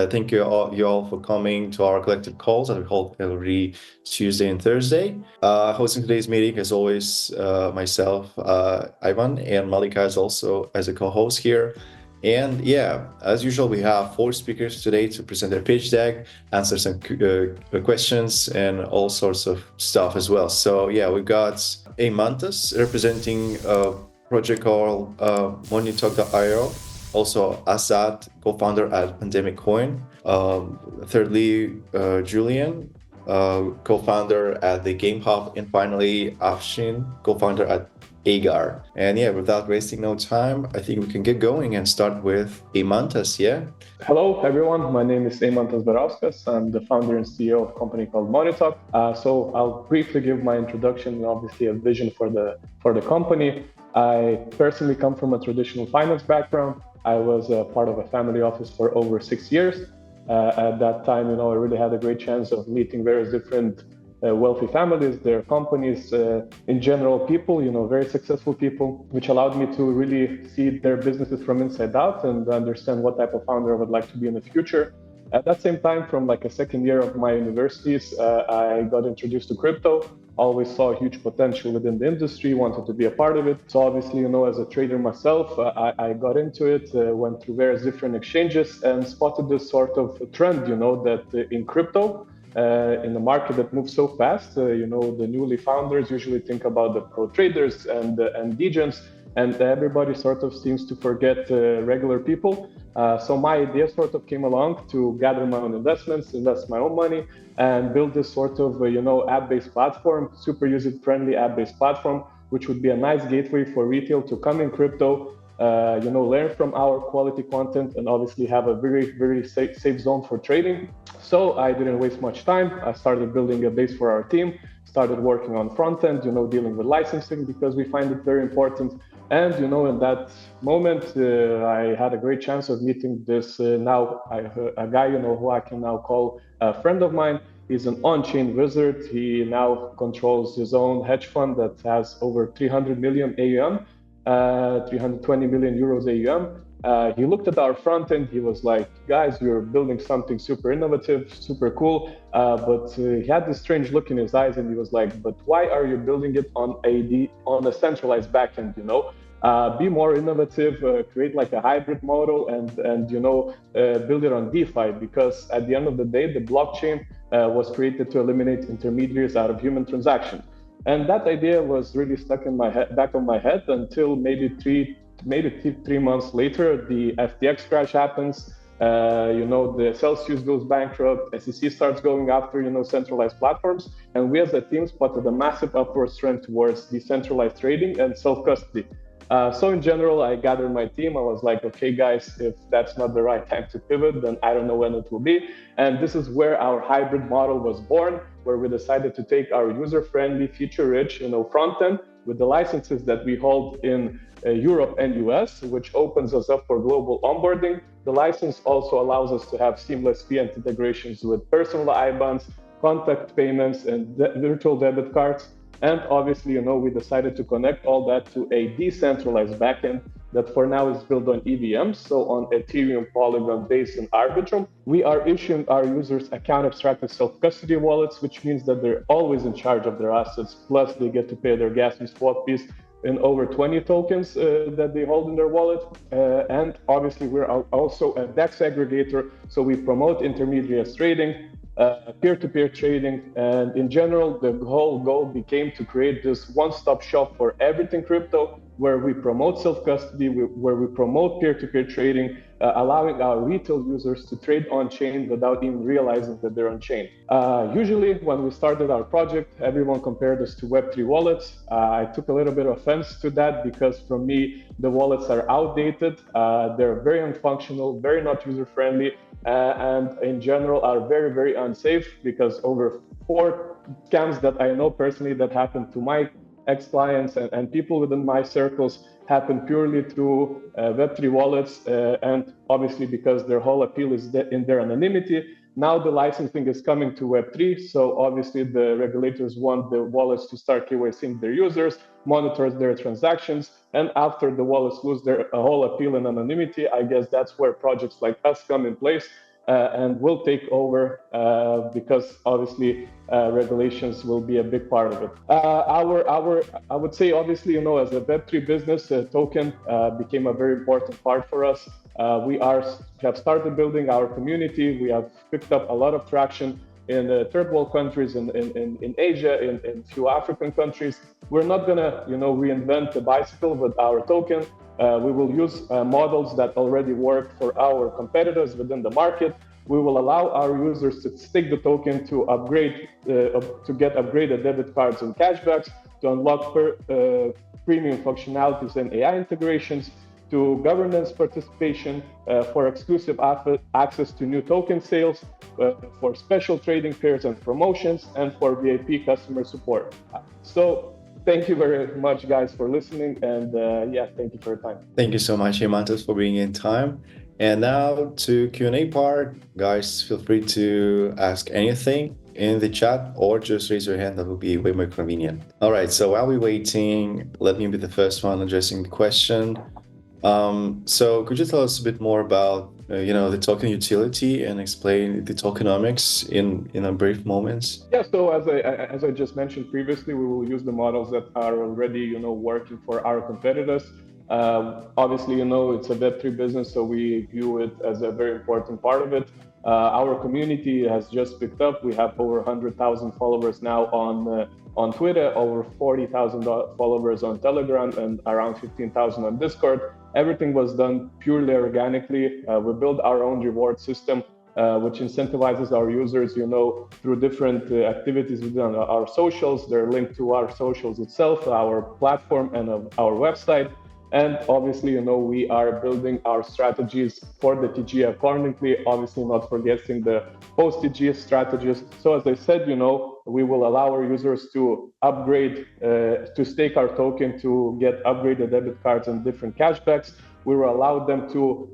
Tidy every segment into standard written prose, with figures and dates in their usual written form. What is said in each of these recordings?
Thank you all for coming to our collective calls that we hold every Tuesday and Thursday. Hosting today's meeting, as always, myself, Ivan, and Malika is also as a co-host here. And yeah, as usual, we have four speakers today to present their pitch deck, answer some questions, and all sorts of stuff as well. So yeah, we've got Mantas representing a project called MoniTok.io. Also, Assad, co-founder at Pandemic Coin. Thirdly, Julian, co-founder at the Game Hub, and finally, Afshin, co-founder at Agar. And yeah, without wasting no time, I think we can get going and start with Mantas, yeah? Hello, everyone. My name is Mantas Barauskas. I'm the founder and CEO of a company called MoniTok. So I'll briefly give my introduction and obviously a vision for the company. I personally come from a traditional finance background. I was a part of a family office for over 6 years. At that time, I really had a great chance of meeting various different wealthy families, their companies, in general, people, very successful people, which allowed me to really see their businesses from inside out and understand what type of founder I would like to be in the future. At that same time, from like a second year of my universities, I got introduced to crypto. Always saw huge potential within the industry, wanted to be a part of it. So obviously, as a trader myself, I got into it, went through various different exchanges and spotted this sort of trend, that in crypto, in the market that moves so fast, the newly founders usually think about the pro traders and degens, and everybody sort of seems to forget regular people. So my idea sort of came along to gather my own investments, invest my own money, and build this sort of app-based platform, super user-friendly app-based platform, which would be a nice gateway for retail to come in crypto, learn from our quality content, and obviously have a very, very safe zone for trading. So I didn't waste much time. I started building a base for our team, started working on front end, dealing with licensing because we find it very important. And, in that moment, I had a great chance of meeting this a guy, who I can now call a friend of mine. He's an on-chain wizard. He now controls his own hedge fund that has over 300 million AUM, 320 million euros AUM. He looked at our front end. He was like, guys, we're building something super innovative, super cool. But he had this strange look in his eyes and he was like, but why are you building it on a centralized backend, be more innovative, create like a hybrid model and build it on DeFi, because at the end of the day, the blockchain was created to eliminate intermediaries out of human transactions. And that idea was really stuck in back of my head until maybe three months later, the FTX crash happens. The Celsius goes bankrupt. SEC starts going after centralized platforms, and we as a team spotted a massive upward trend towards decentralized trading and self-custody. So in general, I gathered my team. I was like, okay, guys, if that's not the right time to pivot, then I don't know when it will be. And this is where our hybrid model was born, where we decided to take our user-friendly, feature-rich, front end with the licenses that we hold in Europe and US, which opens us up for global onboarding. The license also allows us to have seamless Fiat integrations with personal IBANs, contact payments, and virtual debit cards. And obviously, we decided to connect all that to a decentralized backend that for now is built on EVMs, so on Ethereum, Polygon, Base, and Arbitrum. We are issuing our users account abstracted self-custody wallets, which means that they're always in charge of their assets, plus they get to pay their gas and swap fees in over 20 tokens that they hold in their wallet. And obviously, we're also a DEX aggregator, so we promote intermediary trading, peer-to-peer trading, and in general, the whole goal became to create this one-stop shop for everything crypto, where we promote self-custody, where we promote peer-to-peer trading, allowing our retail users to trade on-chain without even realizing that they're on-chain. Usually, when we started our project, everyone compared us to Web3 wallets. I took a little bit of offense to that because for me, the wallets are outdated. They're very unfunctional, very not user-friendly, and in general are very, very unsafe, because over 4 scams that I know personally that happened to my ex-clients and people within my circles happen purely through Web3 wallets, and obviously because their whole appeal is in their anonymity. Now the licensing is coming to Web3, so obviously the regulators want the wallets to start KYCing their users, monitor their transactions, and after the wallets lose their whole appeal and anonymity, I guess that's where projects like us come in place. and will take over because obviously regulations will be a big part of it. I would say obviously, as a Web3 business, token became a very important part for us. We have started building our community. We have picked up a lot of traction in third world countries, in Asia, in few African countries. We're not gonna, reinvent the bicycle with our token. We will use models that already work for our competitors within the market. We will allow our users to stake the token to upgrade, to get upgraded debit cards and cashbacks, to unlock premium functionalities and AI integrations, to governance participation, for exclusive access to new token sales, for special trading pairs and promotions, and for VIP customer support. So thank you very much, guys, for listening. And thank you for your time. Thank you so much, Eimantas, for being in time. And now to Q&A part. Guys, feel free to ask anything in the chat or just raise your hand. That will be way more convenient. All right, so while we're waiting, let me be the first one addressing the question. So could you tell us a bit more about the token utility and explain the tokenomics in a brief moments? Yeah, so as I just mentioned previously, we will use the models that are already working for our competitors. Obviously, it's a Web3 business, so we view it as a very important part of it. Our community has just picked up. We have over 100,000 followers now on Twitter, over 40,000 followers on Telegram, and around 15,000 on Discord. Everything was done purely organically. We built our own reward system, which incentivizes our users, through different activities within our socials. They're linked to our socials itself, our platform, and our website. And obviously, we are building our strategies for the TG accordingly, obviously not forgetting the post-TG strategies. So as I said, we will allow our users to upgrade, to stake our token, to get upgraded debit cards and different cashbacks. We will allow them to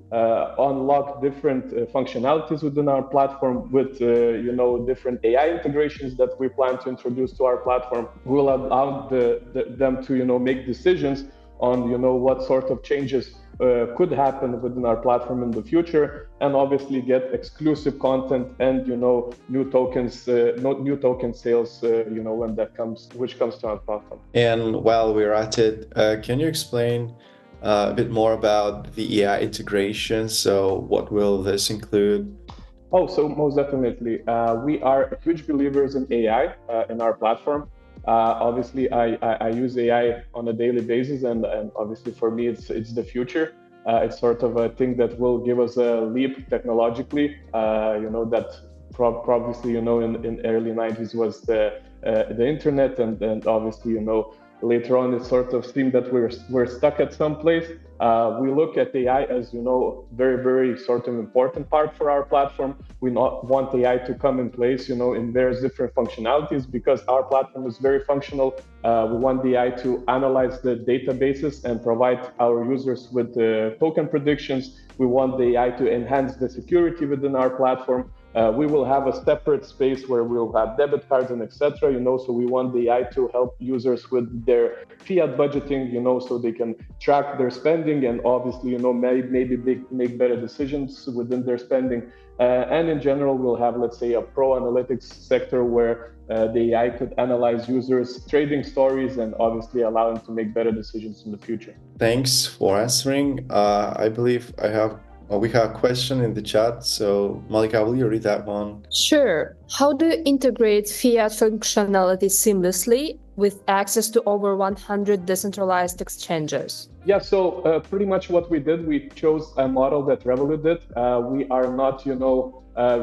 unlock different functionalities within our platform with, different AI integrations that we plan to introduce to our platform. We will allow them to, make decisions on what sort of changes could happen within our platform in the future, and obviously get exclusive content and new tokens, new token sales, when which comes to our platform. And while we're at it, can you explain a bit more about the AI integration? So what will this include? Oh, so most definitely. We are huge believers in AI in our platform. Obviously, I use AI on a daily basis, and obviously for me, it's the future. It's sort of a thing that will give us a leap technologically. That obviously, in early 90s was the internet, and obviously, later on, it sort of seemed that we're stuck at some place. We look at AI as, very, very sort of important part for our platform. We not want AI to come in place, in various different functionalities, because our platform is very functional. We want the AI to analyze the databases and provide our users with token predictions. We want the AI to enhance the security within our platform. We will have a separate space where we'll have debit cards and etc. So we want the AI to help users with their fiat budgeting, so they can track their spending and obviously, maybe make better decisions within their spending. And in general, we'll have, let's say, a pro analytics sector where the AI could analyze users' trading stories and obviously allow them to make better decisions in the future. Thanks for answering. I believe we have a question in the chat. So Malika, will you read that one? Sure. How do you integrate fiat functionality seamlessly with access to over 100 decentralized exchanges? Yeah, so pretty much what we did, we chose a model that Revolut did. We are not,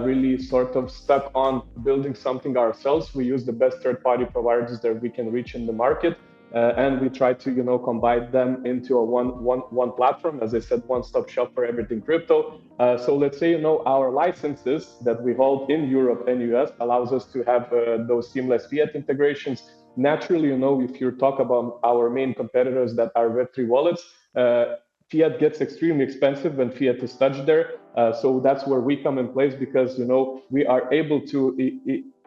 really sort of stuck on building something ourselves. We use the best third-party providers that we can reach in the market. And we try to, combine them into a one platform. As I said, one-stop shop for everything crypto. So let's say, our licenses that we hold in Europe and US allows us to have those seamless fiat integrations. Naturally, if you talk about our main competitors that are Web3 wallets, fiat gets extremely expensive when fiat is touched there. So that's where we come in place because, we are able to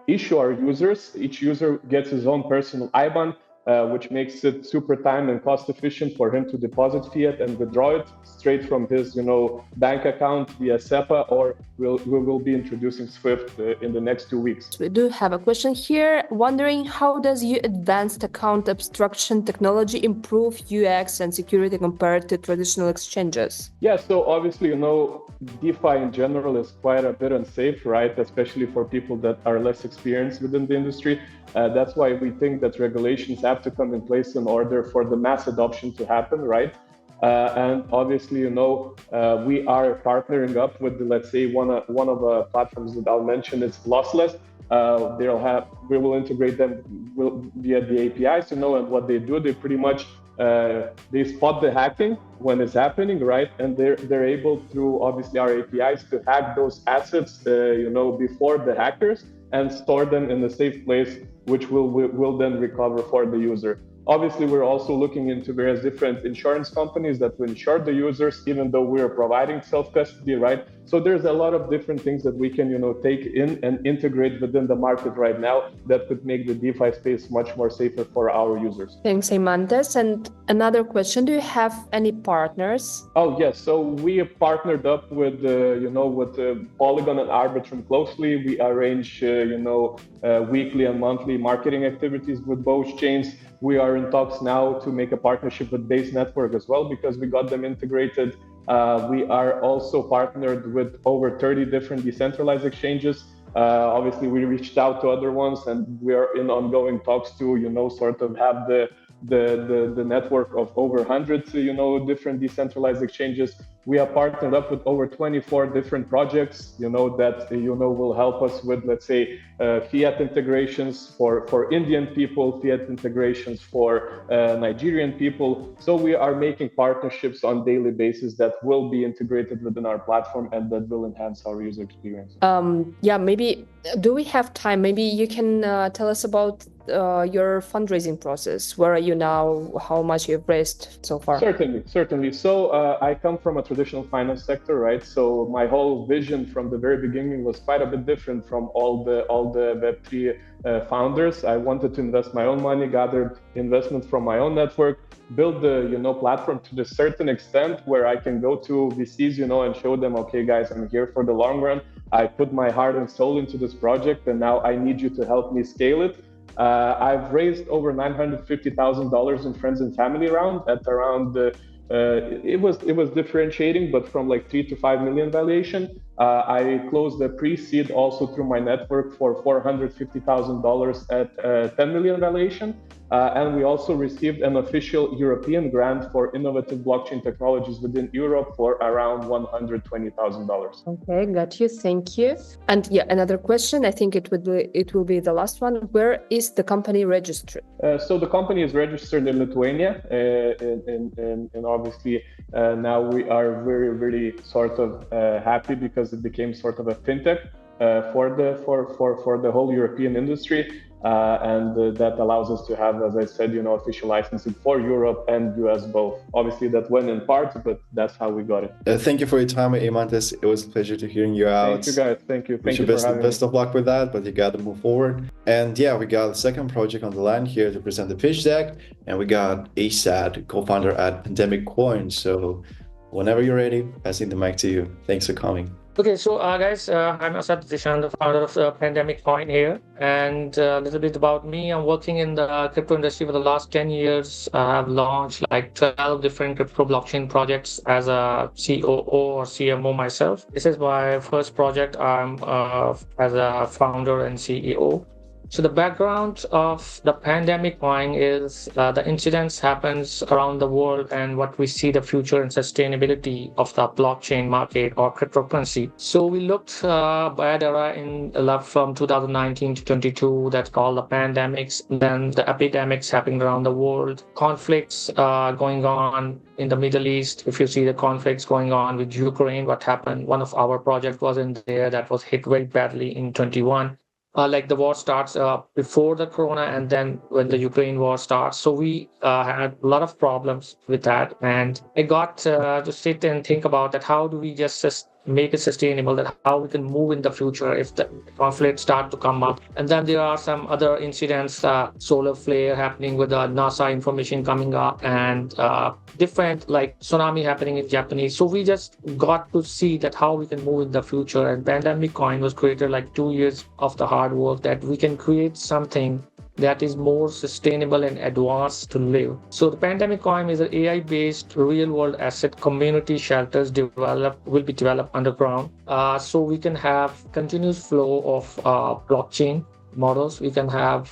issue our users. Each user gets his own personal IBAN. which makes it super time and cost efficient for him to deposit fiat and withdraw it straight from his, bank account via SEPA, or we will be introducing SWIFT in the next 2 weeks. We do have a question here, wondering how does your advanced account abstraction technology improve UX and security compared to traditional exchanges? Yeah, so obviously, DeFi in general is quite a bit unsafe, right? Especially for people that are less experienced within the industry. That's why we think that regulations have to come in place in order for the mass adoption to happen, right? And obviously, we are partnering up with, let's say, one of the platforms that I'll mention is Lossless. We will integrate them via the APIs, and what they do, they pretty much they spot the hacking when it's happening, right? And they're able through obviously our APIs to hack those assets, before the hackers and store them in a safe place, which will then recover for the user. Obviously, we're also looking into various different insurance companies that will insure the users, even though we're providing self-custody, right? So there's a lot of different things that we can, take in and integrate within the market right now that could make the DeFi space much more safer for our users. Thanks, Eimantas. And another question, do you have any partners? Oh, yes. So we have partnered up with, Polygon and Arbitrum closely. We arrange, weekly and monthly marketing activities with both chains. We are in talks now to make a partnership with Base Network as well, because we got them integrated. We are also partnered with over 30 different decentralized exchanges. Obviously, we reached out to other ones, and we are in ongoing talks to, sort of have the network of over 100, different decentralized exchanges. We are partnered up with over 24 different projects, that, will help us with, let's say, fiat integrations for Indian people, fiat integrations for Nigerian people. So we are making partnerships on daily basis that will be integrated within our platform and that will enhance our user experience. Maybe, do we have time? Maybe you can tell us about your fundraising process. Where are you now? How much you've raised so far? Certainly. So I come from a traditional finance sector, right? So my whole vision from the very beginning was quite a bit different from all the Web3 founders. I wanted to invest my own money, gather investment from my own network, build the platform to a certain extent where I can go to VCs, and show them, okay, guys, I'm here for the long run. I put my heart and soul into this project, and now I need you to help me scale it. I've raised over $950,000 in friends and family round at around it was differentiating, but from like 3 to 5 million valuation. I closed the pre-seed also through my network for $450,000 at 10 million valuation. And we also received an official European grant for innovative blockchain technologies within Europe for around $120,000. Okay, got you. Thank you. And another question. I think it will be the last one. Where is the company registered? So the company is registered in Lithuania, and obviously now we are very, very sort of happy because it became sort of a fintech for the whole European industry. And that allows us to have, as I said, official licensing for Europe and US both. Obviously, that went in part, but that's how we got it. Thank you for your time, Eimantas. It was a pleasure to hearing you out. Thank you, guys. Thank you. Wish you best of luck with that, but you got to move forward. And we got the second project on the line here to present the pitch deck, and we got Asad, co-founder at Pandemic Coin. So whenever you're ready, passing the mic to you. Thanks for coming. Okay, so guys, I'm Asad Zishan, the founder of Pandemic Coin here, and a little bit about me. I'm working in the crypto industry for the last 10 years. I've launched like 12 different crypto blockchain projects as a COO or CMO myself. This is my first project. I'm as a founder and CEO. So the background of the Pandemic Coin is the incidents happens around the world and what we see the future and sustainability of the blockchain market or cryptocurrency. So we looked at era in from 2019 to 22 that's called the pandemics, then the epidemics happening around the world, conflicts going on in the Middle East. If you see the conflicts going on with Ukraine, what happened, one of our project was in there that was hit very badly in 21. Like the war starts before the corona and then when the Ukraine war starts. So we had a lot of problems with that. And I got to sit and think about that. How do we just make it sustainable, that how we can move in the future if the conflicts start to come up. And then there are some other incidents, solar flare happening with the NASA information coming up, and different like tsunami happening in Japanese. So we just got to see that how we can move in the future. And Pandemic Coin was created like 2 years of the hard work that we can create something that is more sustainable and advanced to live. So the Pandemic Coin is an AI-based real-world asset community shelters will be developed underground. So we can have continuous flow of blockchain models. We can have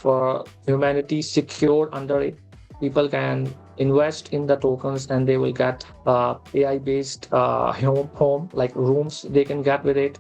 humanity secured under it. People can invest in the tokens and they will get AI-based home like rooms they can get with it.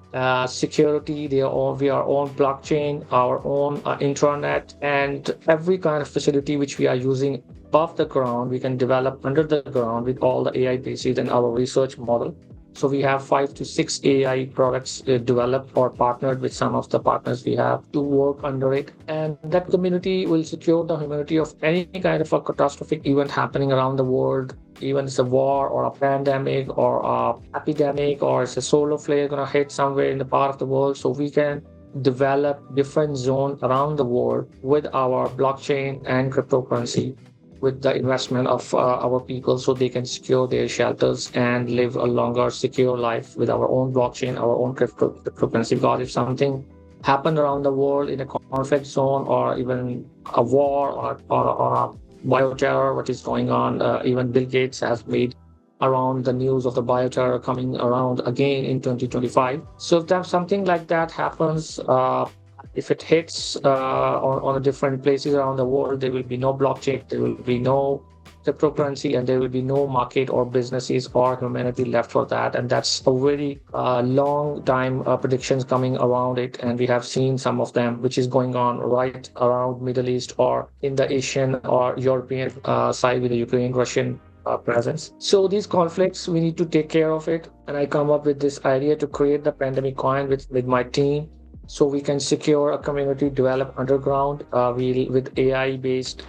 Security, we are on blockchain, our own intranet, and every kind of facility which we are using above the ground, we can develop under the ground with all the AI bases and our research model. So we have 5 to 6 AI products developed or partnered with some of the partners we have to work under it. And that community will secure the humanity of any kind of a catastrophic event happening around the world. Even it's a war or a pandemic or a epidemic or it's a solar flare gonna hit somewhere in the part of the world. So we can develop different zones around the world with our blockchain and cryptocurrency, with the investment of our people, so they can secure their shelters and live a longer secure life with our own blockchain, our own cryptocurrency. Because if something happened around the world in a conflict zone or even a war or a bioterror, what is going on, even Bill Gates has made around the news of the bioterror coming around again in 2025. So if that something like that happens, if it hits on different places around the world, there will be no blockchain, there will be no cryptocurrency, and there will be no market or businesses or humanity left for that. And that's a very long time predictions coming around it. And we have seen some of them, which is going on right around Middle East or in the Asian or European side with the Ukraine-Russian presence. So these conflicts, we need to take care of it. And I come up with this idea to create the Pandemic Coin with my team, so we can secure a community develop underground. With AI-based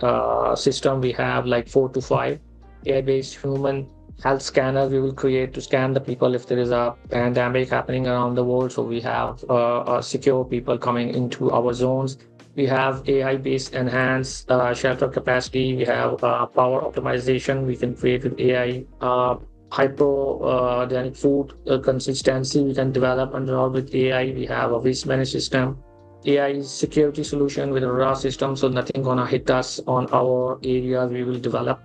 system, we have like 4 to 5 AI-based human health scanners we will create to scan the people if there is a pandemic happening around the world. So we have secure people coming into our zones. We have AI-based enhanced shelter capacity. We have power optimization we can create with AI. Hypo food consistency we can develop under all with AI. We have a waste management system, AI security solution with a raw system, so nothing gonna hit us on our areas we will develop.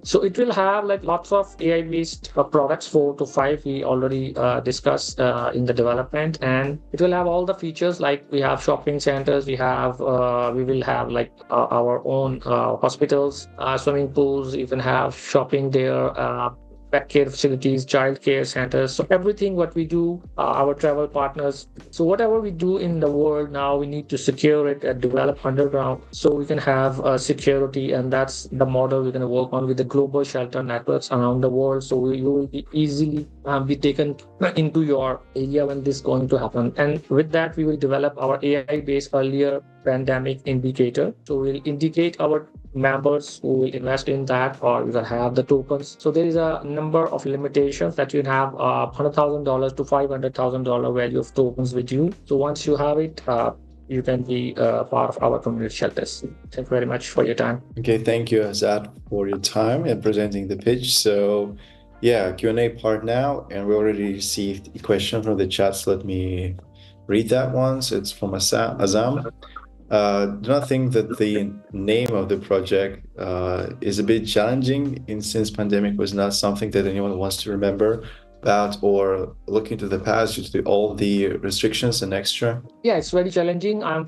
So it will have like lots of AI based products, 4 to 5 we already discussed in the development, and it will have all the features like we have shopping centers, we will have like our own hospitals, swimming pools, even have shopping there, pet care facilities, child care centers. So everything what we do, our travel partners. So whatever we do in the world now, we need to secure it and develop underground so we can have security. And that's the model we're going to work on with the global shelter networks around the world. So you will be easily be taken into your area when this is going to happen. And with that, we will develop our AI-based earlier pandemic indicator. So we'll indicate our members who will invest in that or will have the tokens. So there is a number of limitations that you have $100,000 to $500,000 value of tokens with you. So once you have it, you can be part of our community shelters. Thank you very much for your time. Okay, thank you, Azad, for your time and presenting the pitch. So yeah, Q&A part now, and we already received a question from the chat, so let me read that one. So it's from Azam. Do not think that the name of the project is a bit challenging, since pandemic was not something that anyone wants to remember about or look into the past due to all the restrictions and extra? Yeah, it's very challenging. I'm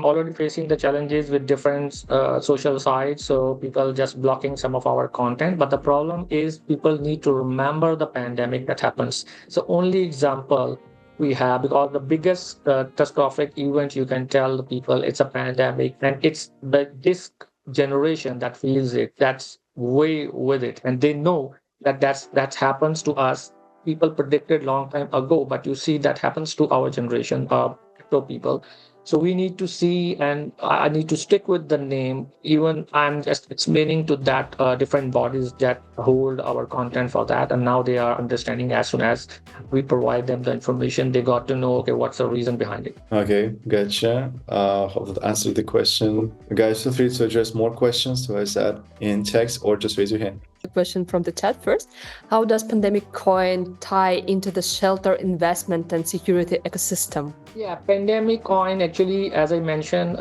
already facing the challenges with different social sites. So people just blocking some of our content. But the problem is people need to remember the pandemic that happens. So only example we have, because the biggest catastrophic event you can tell the people it's a pandemic, and it's this generation that feels it, that's way with it, and they know that happens to us. People predicted long time ago, but you see that happens to our generation of crypto people. So we need to see, and I need to stick with the name. Even I'm just explaining to that different bodies that hold our content for that, and now they are understanding as soon as we provide them the information, they got to know, okay, what's the reason behind it. Okay, gotcha. Hope that answered the question. Guys, feel free to address more questions to us in text or just raise your hand. Question from the chat first. How does Pandemic Coin tie into the shelter investment and security ecosystem? Yeah, Pandemic Coin, actually, as I mentioned,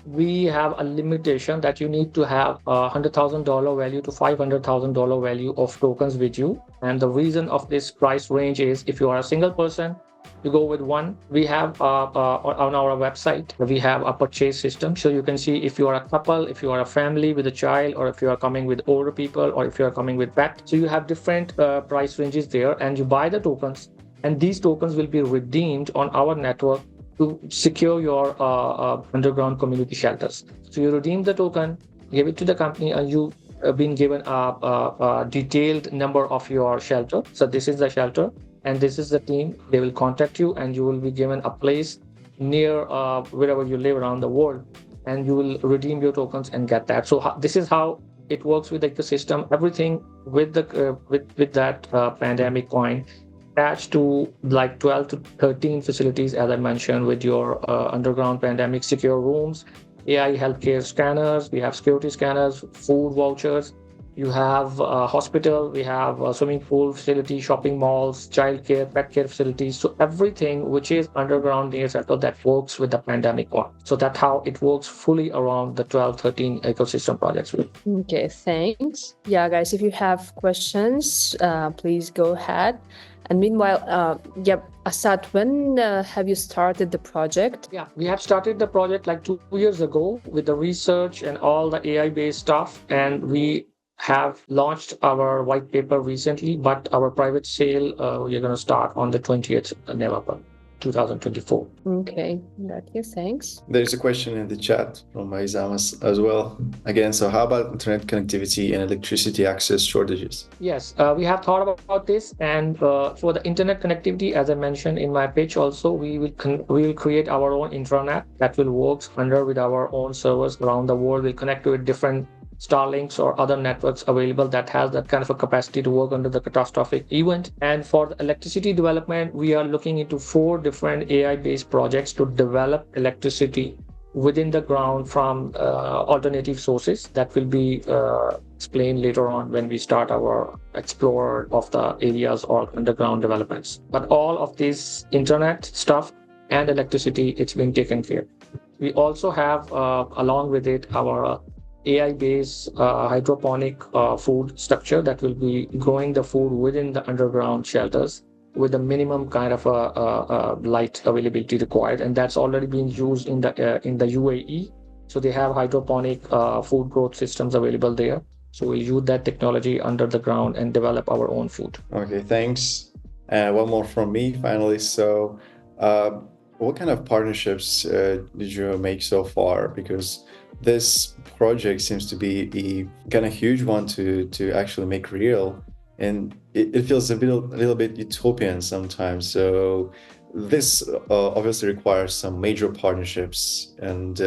we have a limitation that you need to have a $100,000 value to $500,000 value of tokens with you. And the reason of this price range is if you are a single person, you go with one. We have on our website, we have a purchase system. So you can see if you are a couple, if you are a family with a child, or if you are coming with older people, or if you are coming with pet. So you have different price ranges there, and you buy the tokens, and these tokens will be redeemed on our network to secure your underground community shelters. So you redeem the token, give it to the company, and you have been given a detailed number of your shelter. So this is the shelter, and this is the team. They will contact you, and you will be given a place near wherever you live around the world, and you will redeem your tokens and get that. So this is how it works with the ecosystem. Everything with the with that Pandemic Coin attached to like 12 to 13 facilities, as I mentioned, with your underground pandemic secure rooms, AI healthcare scanners, we have security scanners, food vouchers, you have a hospital, we have a swimming pool facility, shopping malls, child care, pet care facilities. So everything which is underground near center that works with the Pandemic Coin. So that's how it works fully around the 12, 13 ecosystem projects. Okay, thanks. Yeah, guys, if you have questions, please go ahead. And meanwhile, Asad, when have you started the project? Yeah, we have started the project like 2 years ago with the research and all the AI-based stuff, and we have launched our white paper recently, but our private sale we're going to start on the 20th November 2024. Okay, got you. Thanks. There's a question in the chat from Maizamas as well. Again, so how about internet connectivity and electricity access shortages? Yes, we have thought about this, and for the internet connectivity, as I mentioned in my pitch also, we will create our own intranet that will work under with our own servers around the world. We'll connect to different Starlinks or other networks available that has that kind of a capacity to work under the catastrophic event. And for the electricity development, we are looking into 4 different AI-based projects to develop electricity within the ground from alternative sources that will be explained later on when we start our explore of the areas or underground developments. But all of this internet stuff and electricity, it's been taken care. We also have along with it our AI-based hydroponic food structure that will be growing the food within the underground shelters with the minimum kind of light availability required, and that's already being used in the UAE. So they have hydroponic food growth systems available there. So we'll use that technology under the ground and develop our own food. Okay, thanks. And one more from me, finally. So, what kind of partnerships did you make so far? Because this project seems to be a kind of huge one to actually make real, and it feels a little bit utopian sometimes. So this obviously requires some major partnerships and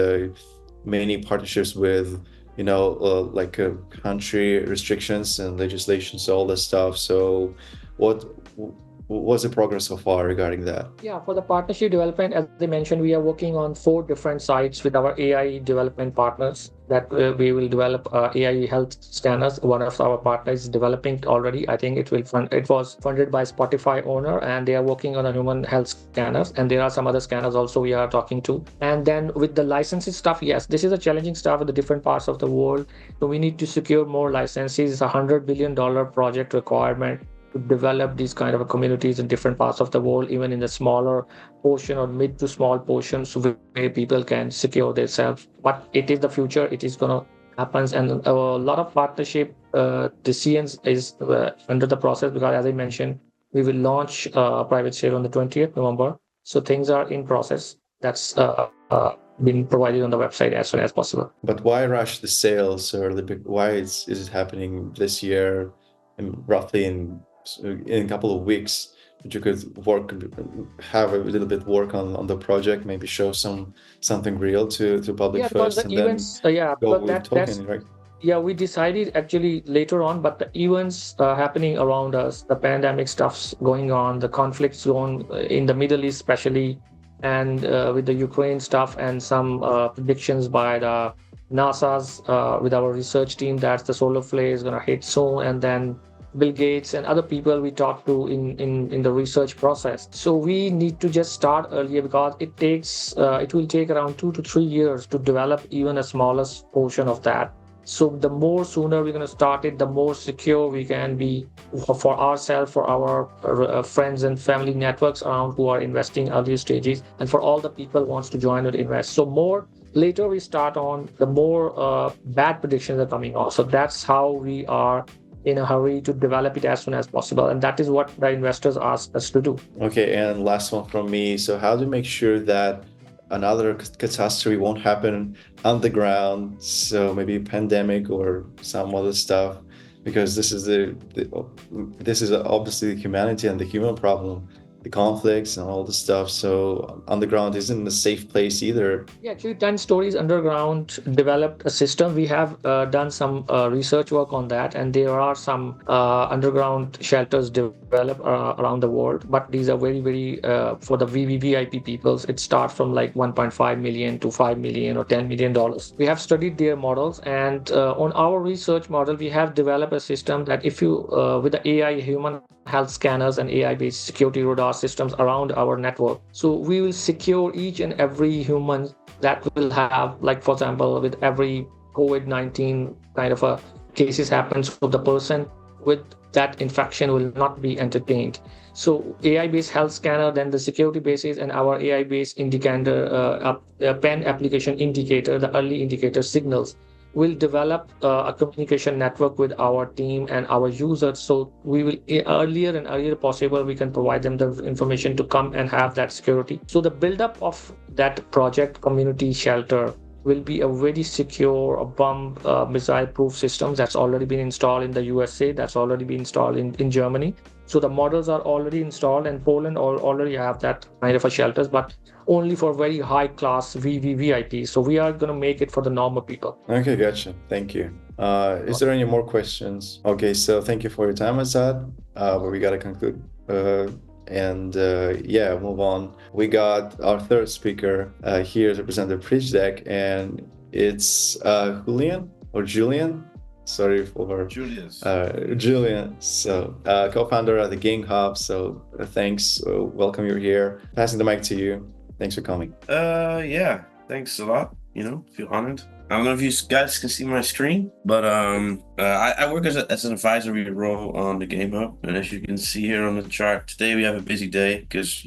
many partnerships with like country restrictions and legislations, all this stuff. So what's the progress so far regarding that? Yeah, for the partnership development, as I mentioned, we are working on 4 different sites with our AI development partners that we will develop AI health scanners. One of our partners is developing already. I think it was funded by Spotify owner, and they are working on a human health scanners. And there are some other scanners also we are talking to. And then with the licensing stuff, yes, this is a challenging stuff with the different parts of the world. So we need to secure more licenses. It's $100 billion project requirement to develop these kind of communities in different parts of the world, even in the smaller portion or mid to small portions where people can secure themselves. But it is the future, it is going to happen. And a lot of partnership decisions is under the process, because as I mentioned, we will launch private sale on the 20th November. So things are in process. That's been provided on the website as soon as possible. But why rush the sales, or why is it happening this year, roughly in a couple of weeks? that you could have a little bit work on the project, maybe show something real to public Yeah, because first, the and then events, go because with that's token, right? yeah, we decided actually later on, but the events happening around us, the pandemic stuff's going on, the conflicts going in the Middle East, especially, and with the Ukraine stuff, and some predictions by the NASA's with our research team that the solar flare is going to hit soon, and then Bill Gates and other people we talked to in the research process. So we need to just start earlier because it will take around 2 to 3 years to develop even a smallest portion of that. So the more sooner we're going to start it, the more secure we can be for ourselves, for our friends and family networks around who are investing early stages, and for all the people who wants to join or invest. So more later we start on, the more bad predictions are coming on. So that's how we are in a hurry to develop it as soon as possible, and that is what the investors ask us to do. Okay, and last one from me. So how do you make sure that another catastrophe won't happen on the ground? So maybe a pandemic or some other stuff, because this is this is obviously humanity and the human problem, the conflicts and all the stuff. So underground isn't a safe place either. Yeah, actually, 10 Stories Underground developed a system. We have done some research work on that, and there are some underground shelters developed around the world. But these are very, for the VVVIP peoples. It starts from like 1.5 million to 5 million or $10 million. We have studied their models, and on our research model, we have developed a system that if you, with the AI human health scanners and AI-based security radar systems around our network. So we will secure each and every human that will have, like for example, with every COVID-19 kind of a cases happens, so the person with that infection will not be entertained. So AI-based health scanner, then the security basis, and our AI-based indicator, pen application indicator, the early indicator signals will develop a communication network with our team and our users. So we will earlier and earlier possible we can provide them the information to come and have that security. So the buildup of that project community shelter will be a very secure bomb missile proof system that's already been installed in the USA, that's already been installed in Germany. So the models are already installed, and Poland already have that kind of a shelters, but only for very high class VVVIP. So we are going to make it for the normal people. Okay, gotcha. Thank you. Is there any more questions? Okay, so thank you for your time, Azad. But we gotta conclude. Yeah, move on. We got our third speaker here to present the pitch deck, and it's Julian or Julian. Sorry for Julius. Julian. So co-founder of the Game Hub. So thanks. Welcome you here. Passing the mic to you. Thanks for coming. Yeah, thanks a lot. Feel honored. I don't know if you guys can see my screen, but I work as an advisory role on the Game Hub, and as you can see here on the chart, today we have a busy day because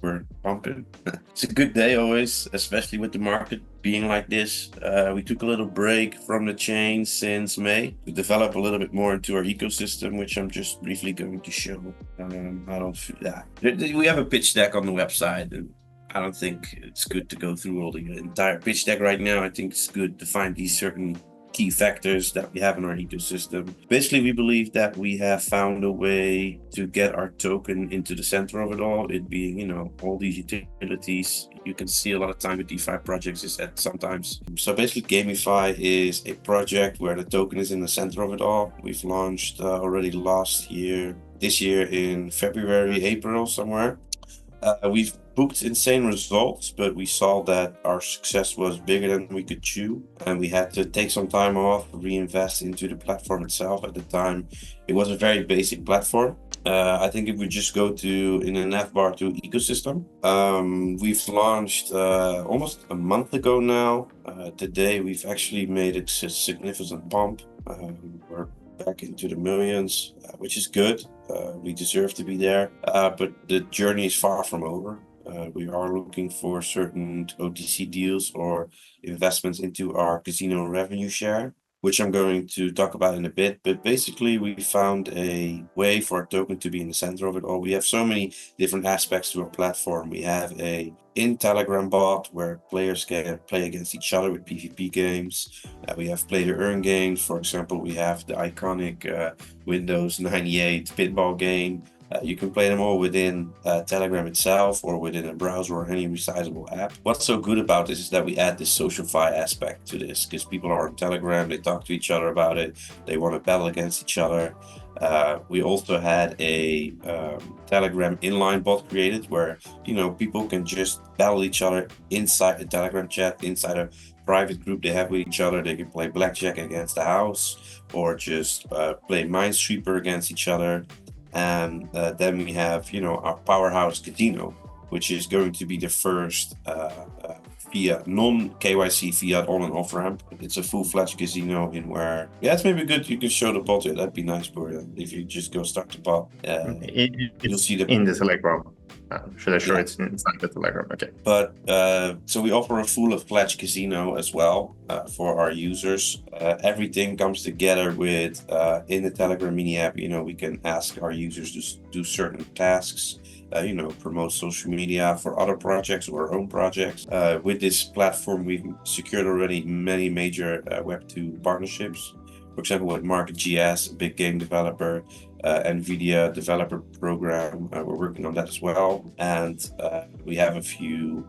we're pumping. It's a good day always, especially with the market being like this. We took a little break from the chain since May to develop a little bit more into our ecosystem, which I'm just briefly going to show. We have a pitch deck on the website, and I don't think it's good to go through all the entire pitch deck right now. I think it's good to find these certain key factors that we have in our ecosystem. Basically, we believe that we have found a way to get our token into the center of it all, it being, all these utilities. You can see a lot of time with DeFi projects is that sometimes. So basically, Gamify is a project where the token is in the center of it all. We've launched already this year in February, April, somewhere. We've booked insane results, but we saw that our success was bigger than we could chew, and we had to take some time off, reinvest into the platform itself. At the time, it was a very basic platform. I think if we just go in a navbar to ecosystem, we've launched almost a month ago now. Today, we've actually made a significant bump. We're back into the millions, which is good. We deserve to be there, but the journey is far from over. We are looking for certain OTC deals or investments into our casino revenue share, which I'm going to talk about in a bit. But basically, we found a way for our token to be in the center of it all. We have so many different aspects to our platform. We have a Telegram bot where players can play against each other with PvP games. We have play to earn games. For example, we have the iconic Windows 98 pinball game. You can play them all within Telegram itself or within a browser or any resizable app. What's so good about this is that we add this socialify aspect to this, because people are on Telegram, they talk to each other about it, they want to battle against each other. We also had a Telegram inline bot created where, people can just battle each other inside a Telegram chat, inside a private group they have with each other. They can play blackjack against the house or just play Minesweeper against each other. And then we have, our powerhouse casino, which is going to be the first Fiat, non-KYC Fiat on and off ramp. It's a full-fledged casino in where, it's maybe good you can show the bot here. That'd be nice, Bora. If you just go start the bot, you'll see the in the Telegram. Should I show it inside the Telegram? Okay. But so we offer a full-fledged casino as well for our users. Everything comes together with in the Telegram mini app. We can ask our users to do certain tasks. Promote social media for other projects or our own projects. With this platform, we've secured already many major Web2 partnerships. For example, with MarketGS, a big game developer, NVIDIA developer program. We're working on that as well. And we have a few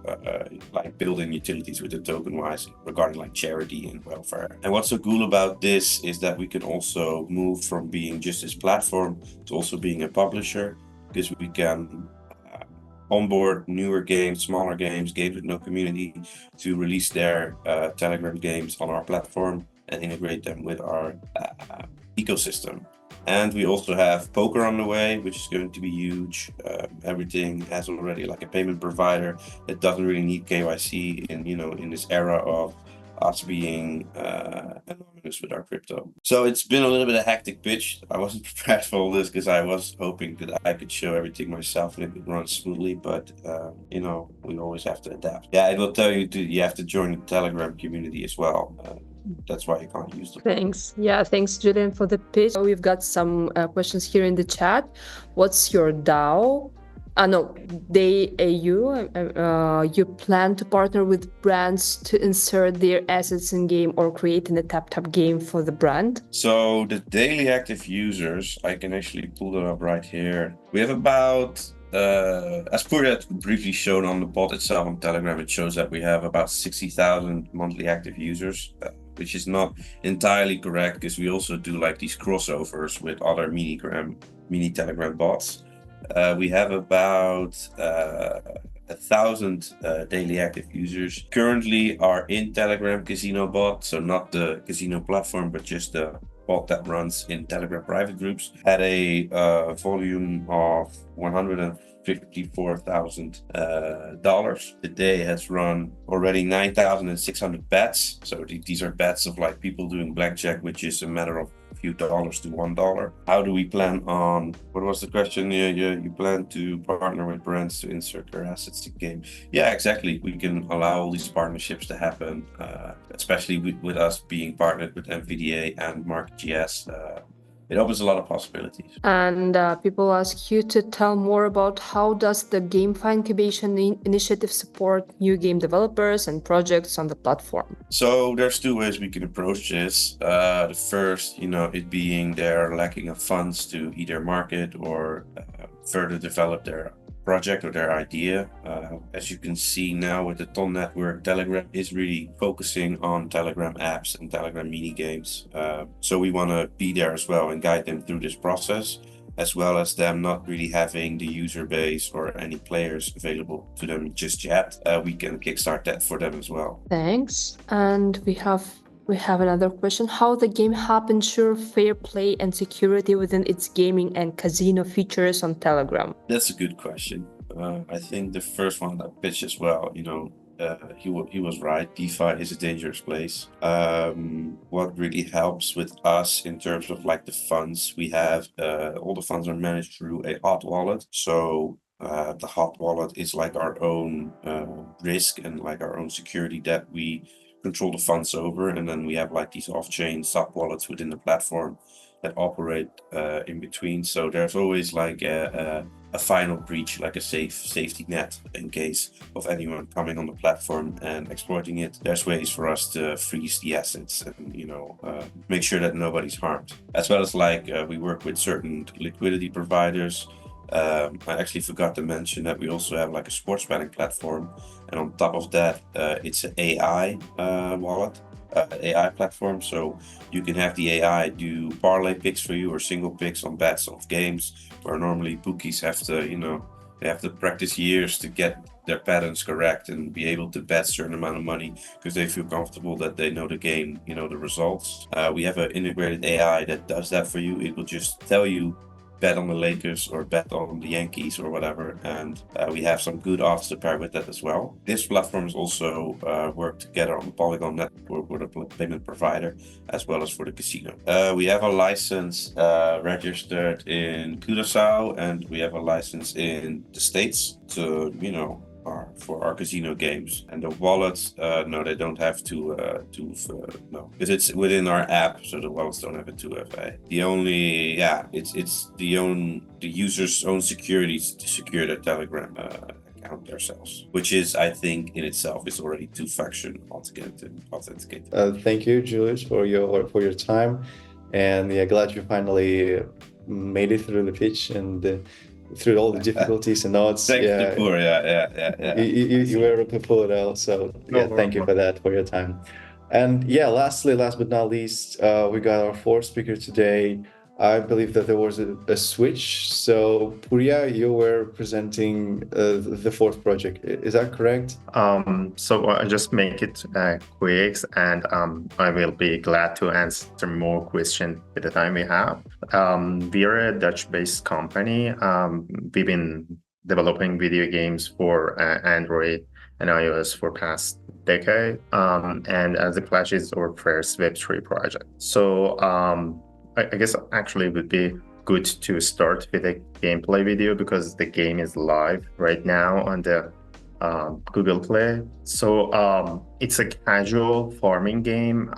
like built-in utilities with the token-wise regarding like charity and welfare. And what's so cool about this is that we can also move from being just this platform to also being a publisher, because we can onboard newer games, smaller games with no community to release their Telegram games on our platform and integrate them with our ecosystem. And we also have poker on the way, which is going to be huge. Everything has already like a payment provider that doesn't really need KYC in this era of us being anonymous with our crypto. So it's been a little bit of a hectic pitch. I wasn't prepared for all this because I was hoping that I could show everything myself and it would run smoothly, but we always have to adapt. Yeah, I will tell you you have to join the Telegram community as well. That's why you can't use them. Thanks. Yeah, thanks, Julian, for the pitch. We've got some questions here in the chat. What's your DAO? You plan to partner with brands to insert their assets in game or creating a tap game for the brand? So the daily active users, I can actually pull it up right here. We have about, as Fiat briefly shown on the bot itself on Telegram, it shows that we have about 60,000 monthly active users, which is not entirely correct because we also do like these crossovers with other mini Telegram bots. We have about 1,000 daily active users currently are in Telegram Casino bot, so not the casino platform, but just the bot that runs in Telegram private groups. Had a volume of $154,000. The day has run already 9,600 bets. So these are bets of like people doing blackjack, which is a matter of few dollars to $1. How do we plan on, what was the question? You plan to partner with brands to insert their assets in game. Yeah, exactly. We can allow all these partnerships to happen, especially with us being partnered with NVIDIA and MarketGS. It opens a lot of possibilities. And people ask you to tell more about how does the GameFi incubation initiative support new game developers and projects on the platform? So there's two ways we can approach this. The first, it being they're lacking of funds to either market or further develop their project or their idea. As you can see now with the TON network, Telegram is really focusing on Telegram apps and Telegram mini games. So we want to be there as well and guide them through this process, as well as them not really having the user base or any players available to them just yet. We can kickstart that for them as well. Thanks. And we have another question. How the game hub ensure fair play and security within its gaming and casino features on Telegram? That's a good question. I think the first one that pitched as well, he was right. DeFi is a dangerous place. What really helps with us in terms of like the funds we have, all the funds are managed through a hot wallet. So the hot wallet is like our own risk and like our own security that we control the funds over, and then we have like these off-chain sub-wallets within the platform that operate in between. So there's always like a final breach, like a safety net in case of anyone coming on the platform and exploiting it. There's ways for us to freeze the assets and make sure that nobody's harmed. As well as like we work with certain liquidity providers I actually forgot to mention that we also have like a sports betting platform, and on top of that, it's an AI wallet, AI platform. So you can have the AI do parlay picks for you or single picks on bets of games, where normally bookies have to, they have to practice years to get their patterns correct and be able to bet certain amount of money because they feel comfortable that they know the game, the results. We have an integrated AI that does that for you. It will just tell you bet on the Lakers or bet on the Yankees or whatever, and we have some good odds to pair with that as well. This platform is also work together on the Polygon network with a payment provider as well as for the casino. We have a license registered in Curaçao, and we have a license in the States to, for our casino games. And the wallets, no, they don't have to no, because it's within our app, so the wallets don't have a 2FA. The only, it's the user's own securities to secure their Telegram account themselves, which is, I think, in itself is already two-factor authenticated. Thank you, Julius, for your time, and glad you finally made it through the pitch and through all the difficulties and odds. Thanks to Poor, You were able to pull it out, so thank you for that, for your time. And last but not least, we got our fourth speaker today. I believe that there was a switch. So Purya, you were presenting the fourth project. Is that correct? So I just make it quick, and I will be glad to answer more questions with the time we have. We are a Dutch-based company. We've been developing video games for Android and iOS for past decade. And as the Clash is our first Web3 project. So I guess actually it would be good to start with a gameplay video because the game is live right now on the Google Play. So it's a casual farming game,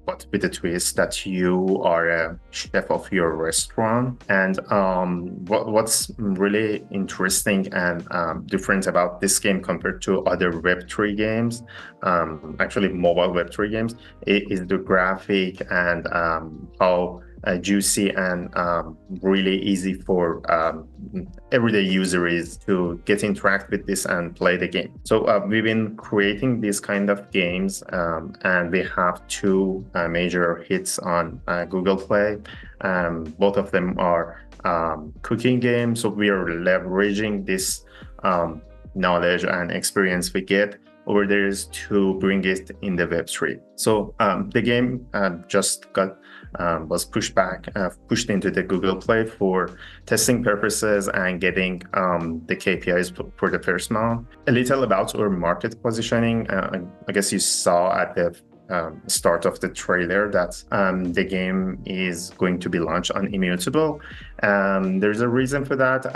but with the twist that you are a chef of your restaurant. And what's really interesting and different about this game compared to other Web3 games, actually mobile Web3 games, is the graphic and how juicy and really easy for everyday user is to get interact with this and play the game. So we've been creating these kind of games, and we have two major hits on Google Play. Both of them are cooking games, so we are leveraging this knowledge and experience we get over there to bring it in the Web3. So the game just was pushed into the Google Play for testing purposes and getting the KPIs for the first month. A little about our market positioning. I guess you saw at the start of the trailer that the game is going to be launched on Immutable. There's a reason for that.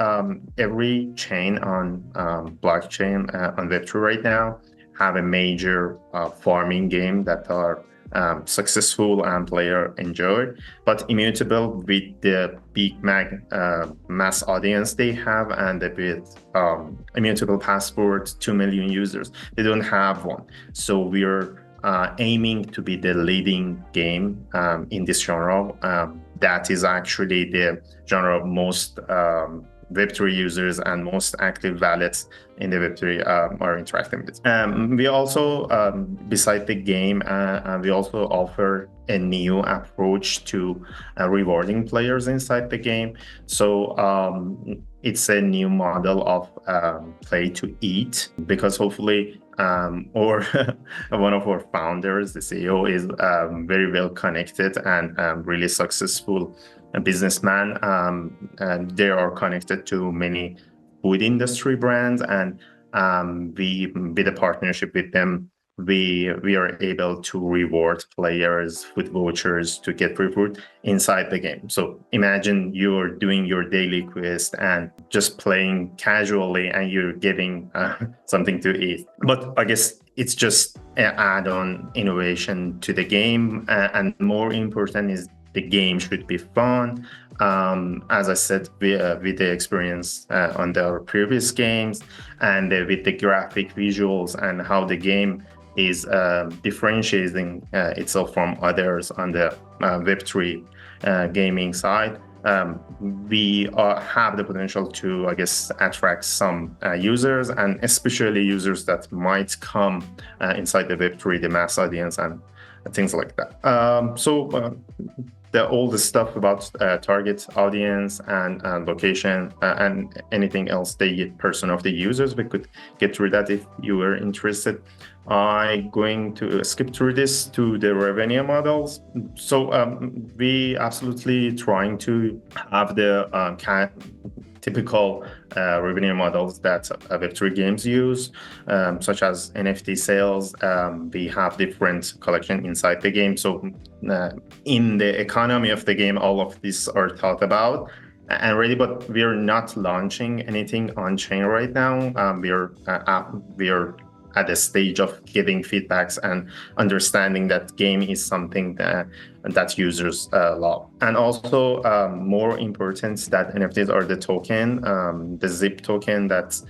Every chain on blockchain on Web3 right now have a major farming game that are successful and player enjoy, but Immutable, with the big mass audience they have, and with Immutable passport 2 million users, they don't have one. So we're aiming to be the leading game in this genre. That is actually the genre of most Web3 users and most active wallets in the Web3 are interacting with. We also, beside the game, we also offer a new approach to rewarding players inside the game. So it's a new model of play to eat, because hopefully or one of our founders, the CEO, is very well connected and really successful businessman, and they are connected to many food industry brands, and we, with a partnership with them, we are able to reward players with vouchers to get free food inside the game. So imagine you're doing your daily quest and just playing casually and you're getting something to eat. But I guess it's just an add-on innovation to the game, and more important is the game should be fun. As I said, with the experience on the previous games, and with the graphic visuals and how the game is differentiating itself from others on the Web3 gaming side, we have the potential to, I guess, attract some users, and especially users that might come inside the Web3, the mass audience, and things like that. All the stuff about target audience and location and anything else, the person of the users, we could get through that if you were interested. I'm going to skip through this to the revenue models. So we absolutely trying to have the typical revenue models that Web3 games use, such as NFT sales. We have different collection inside the game. So in the economy of the game, all of these are thought about and ready, but we are not launching anything on chain right now. We are at the stage of getting feedbacks and understanding that game is something that users love. And also, more important, that NFTs are the token, the ZIP token that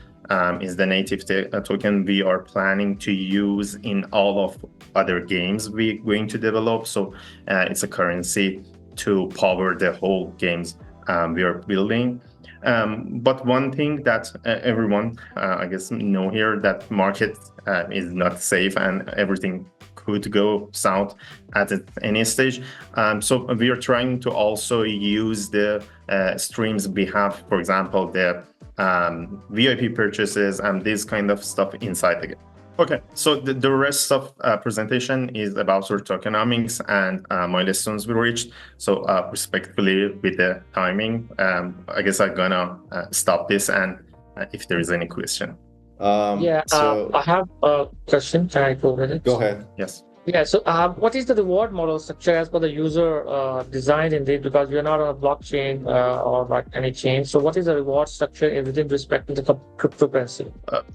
is the native token we are planning to use in all of other games we're going to develop. So it's a currency to power the whole games we are building. But one thing that everyone, I guess, know here, that market is not safe and everything could go south at any stage. So we are trying to also use the streams we have, for example, the VIP purchases and this kind of stuff inside the game. Okay, so the rest of presentation is about our tokenomics and milestones we reached. So respectfully with the timing, I guess I'm gonna stop this, and if there is any question. I have a question. Can I go with it? Go ahead. Yes. Yeah, so what is the reward model structure as per the user designed in it? Because we are not on a blockchain or like any chain. So what is the reward structure within respect to the cryptocurrency?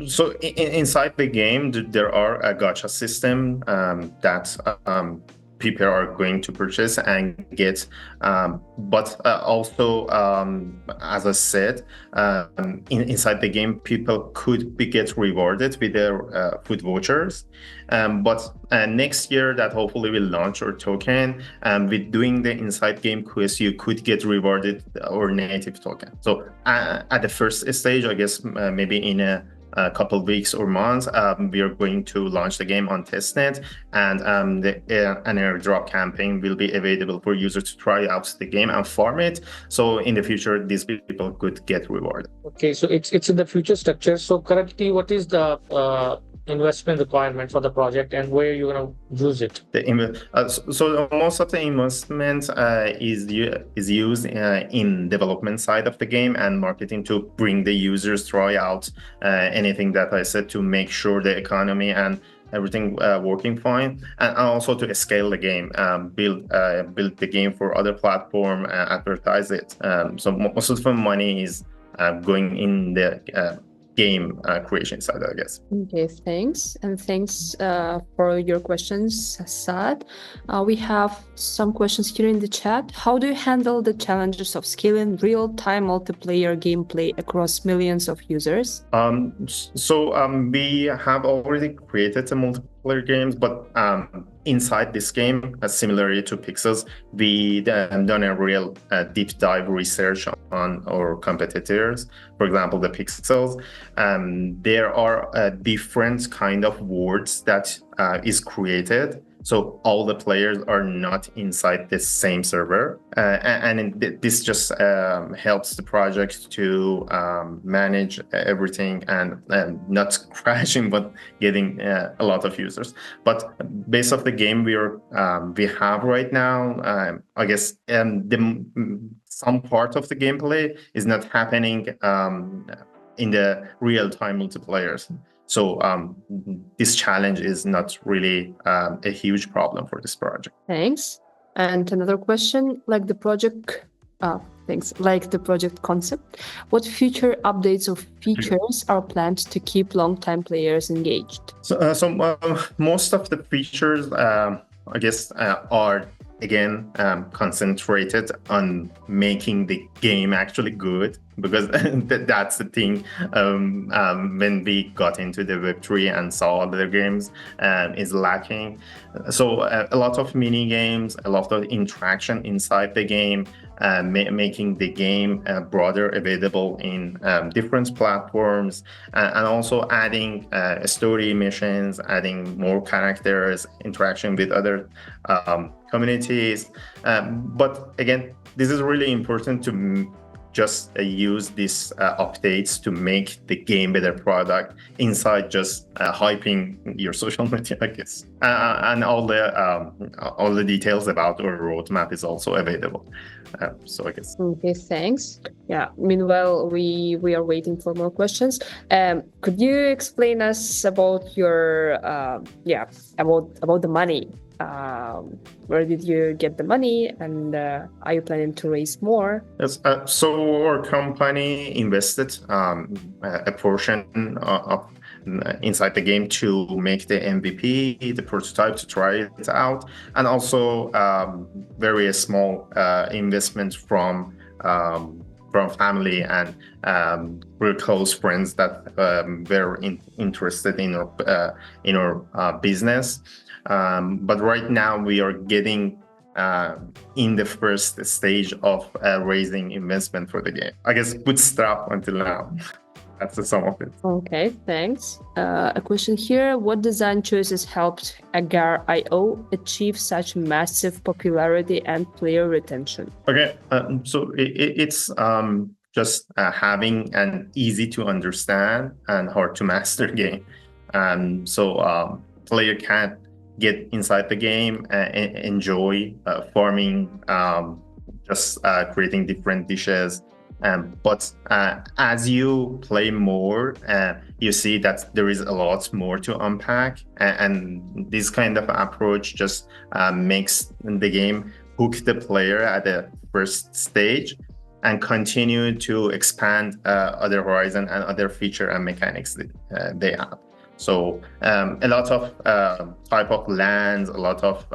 So inside the game, there are a gacha system that people are going to purchase and get, but also, as I said, inside the game, people could get rewarded with their food vouchers. But next year, that hopefully will launch our token, with doing the inside game quest, you could get rewarded our native token. So at the first stage, I guess maybe in a couple of weeks or months, we are going to launch the game on testnet, and an airdrop campaign will be available for users to try out the game and farm it. So in the future, these people could get rewarded. Okay, so it's in the future structure. So currently, what is the investment requirement for the project, and where you're going to use it? So most of the investment is used in development side of the game and marketing to bring the users, try out anything that I said, to make sure the economy and everything working fine, and also to scale the game, build the game for other platform, advertise it. So most of the money is going in the game creation side, I guess. Okay, thanks. And thanks for your questions, Assad. We have some questions here in the chat. How do you handle the challenges of scaling real-time multiplayer gameplay across millions of users? We have already created a multiplayer games, but inside this game, similarly to Pixels, we done a real deep dive research on our competitors. For example, the Pixels, there are different kind of words that is created. So all the players are not inside the same server, and this just helps the project to manage everything and not crashing, but getting a lot of users. But based off the game we have right now, I guess some part of the gameplay is not happening in the real-time multiplayers. So this challenge is not really a huge problem for this project. Thanks. And another question, like the project concept, what future updates or features are planned to keep long-time players engaged? So most of the features, I guess, are again concentrated on making the game actually good, because that's the thing. When we got into the Web3 and saw other games, is lacking. So a lot of mini games, a lot of interaction inside the game, making the game broader, available in different platforms, and also adding story missions, adding more characters, interaction with other communities. But again, this is really important to just use these updates to make the game better product inside just hyping your social media, I guess. And all the details about our roadmap is also available. So I guess. Okay, thanks. Yeah. Meanwhile, we are waiting for more questions. Could you explain us about your about the money? Where did you get the money, and are you planning to raise more? Yes, so our company invested a portion of inside the game to make the MVP, the prototype, to try it out, and also very small investment from family and very close friends that were interested in our business. But right now we are getting in the first stage of raising investment for the game. I guess bootstrap until now. That's the sum of it. Okay, thanks. A question here: what design choices helped Agar.io achieve such massive popularity and player retention? Okay, so it's just having an easy to understand and hard to master game. So player can get inside the game, enjoy farming, just creating different dishes. But as you play more, you see that there is a lot more to unpack. And this kind of approach just makes the game hook the player at the first stage and continue to expand other horizon and other feature and mechanics that they have. So a lot of type of lands, a lot of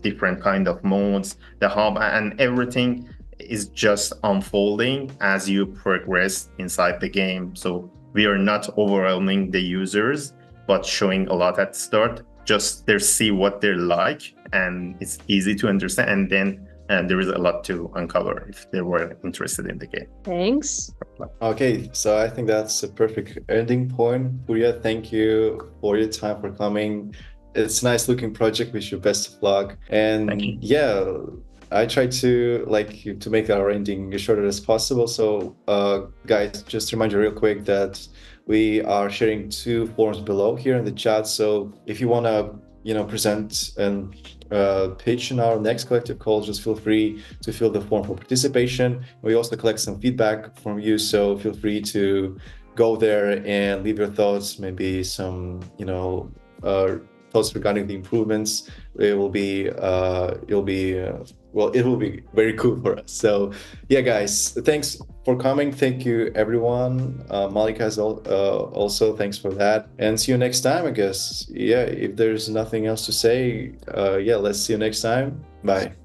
different kind of modes, the hub, and everything is just unfolding as you progress inside the game. So we are not overwhelming the users, but showing a lot at start. Just they see what they're like, and it's easy to understand. And then there is a lot to uncover if they were interested in the game. Thanks. Okay, so I think that's a perfect ending point. Fiat, thank you for your time, for coming. It's a nice looking project. Wish you best of luck. And yeah, I try to make our ending as short as possible. So guys, just to remind you real quick that we are sharing 2 forms below here in the chat. So if you want to present and pitch in our next collective call, just feel free to fill the form for participation. We also collect some feedback from you, so feel free to go there and leave your thoughts, maybe some thoughts regarding the improvements. It will be very cool for us. So yeah, guys, thanks for coming. Thank you, everyone. Malika also thanks for that, and see you next time, I guess. Yeah, if there's nothing else to say, let's see you next time. Bye.